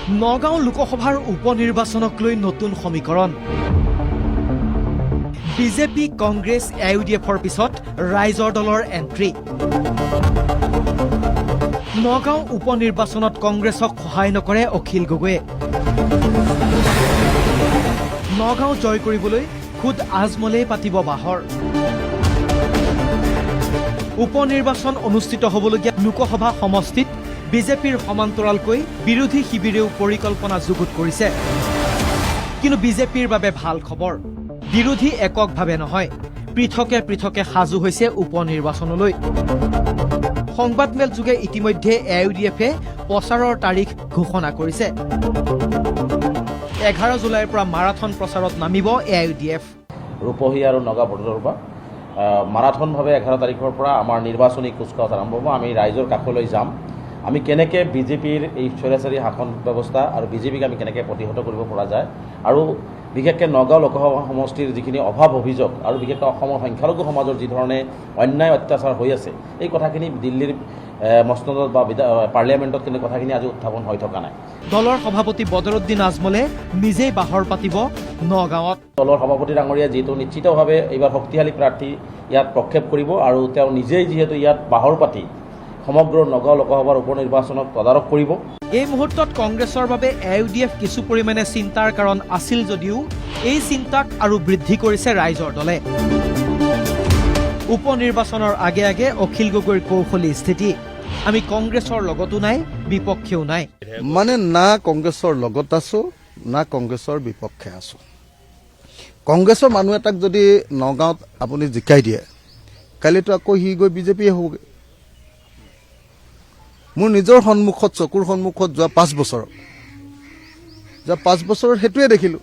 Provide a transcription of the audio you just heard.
নগাঁও লোকসভাৰ উপনিৰ্বাচনক লৈ নতুন সমীকৰণ বিজেপি কংগ্ৰেছ ইউডিএফৰ পিছত ৰাইজৰ দলৰ এণ্ট্ৰি নগাঁও উপনিৰ্বাচনত কংগ্ৰেছক সহায় নকৰে অখিল গগৈয়ে নগাঁও জয় কৰিবলৈ খুদ আজমলেই পাতিব বাহৰ উপনিৰ্বাচন অনুষ্ঠিত হ'বলগীয়া লোকসভা সমষ্টিত বিজেপিৰ সমান্তৰালকৈ বিৰোধী শিবিৰেও পৰিকল্পনা যুগুত কৰিছে কিন্তু বিজেপিৰ বাবে ভাল খবৰ বিৰোধী এককভাৱে নহয় পৃথকে পৃথকে সাজু হৈছে উপনিৰ্বাচনলৈ সংবাদমেল যোগে ইতিমধ্যে ইউডিএফে প্ৰচাৰৰ তাৰিখ ঘোষণা কৰিছে 11 জুলাইৰ পৰা মাৰাথন প্ৰচাৰত নামিব ইউডিএফ ৰূপহী আৰু নগাঁও বৰ্ডৰৰ পৰা মাৰাথনভাৱে 11 তাৰিখৰ পৰা আমাৰ নিৰ্বাচনী কুচকাৱাজ আৰম্ভ হ'ব আমি ৰাইজৰ কাষলৈ যাম আমি কেনেকৈ বিজেপিৰ এই স্বৈৰাচাৰী শাসন ব্যৱস্থা আৰু বিজেপিক আমি কেনেকৈ প্ৰতিহত কৰিব পৰা যায় আৰু বিশেষকৈ নগাঁও লোকসভা সমষ্টিৰ যিখিনি অভাৱ অভিযোগ আৰু বিশেষকৈ অসমৰ সংখ্যালঘু সমাজৰ যি ধৰণে অন্যায় অত্যাচাৰ হৈ আছে এই কথাখিনি দিল্লীৰ মসনদত বা পাৰ্লিয়ামেণ্টত কিন্তু কথাখিনি আজি উত্থাপন হৈ থকা নাই দলৰ সভাপতি বদৰুদ্দিন আজমলে নিজেই বাহৰ পাতিব নগাঁৱত দলৰ সভাপতি ডাঙৰীয়া যিহেতু নিশ্চিতভাৱে এইবাৰ শক্তিশালী প্ৰাৰ্থী ইয়াত প্ৰক্ষেপ কৰিব আৰু তেওঁ নিজেই যিহেতু ইয়াত বাহৰ পাতি সমগ্ৰ নগাঁও লোকসভাৰ উপনিৰ্বাচনক তদাৰক কৰিব এই মুহূৰ্তত কংগ্ৰেছৰ বাবে ইউডিএফ কিছু পৰিমাণে চিন্তাৰ কাৰণ আছিল যদিও এই চিন্তাক আৰু বৃদ্ধি কৰিছে ৰাইজৰ দলে উপনিৰ্বাচনৰ আগে আগে অখিল গগৈৰ কৌশলী স্থিতি আমি কংগ্ৰেছৰ লগতো নাই বিপক্ষেও নাই মানে না কংগ্ৰেছৰ লগত আছো না কংগ্ৰেছৰ বিপক্ষে আছো কংগ্ৰেছৰ মানুহ এটাক যদি নগাঁৱত আপুনি জিকাই দিয়ে কালিতো আকৌ সি গৈ বিজেপিয়ে হ'বগৈ মোৰ নিজৰ সন্মুখত চকুৰ সন্মুখত যোৱা 5 বছৰত সেইটোৱে দেখিলো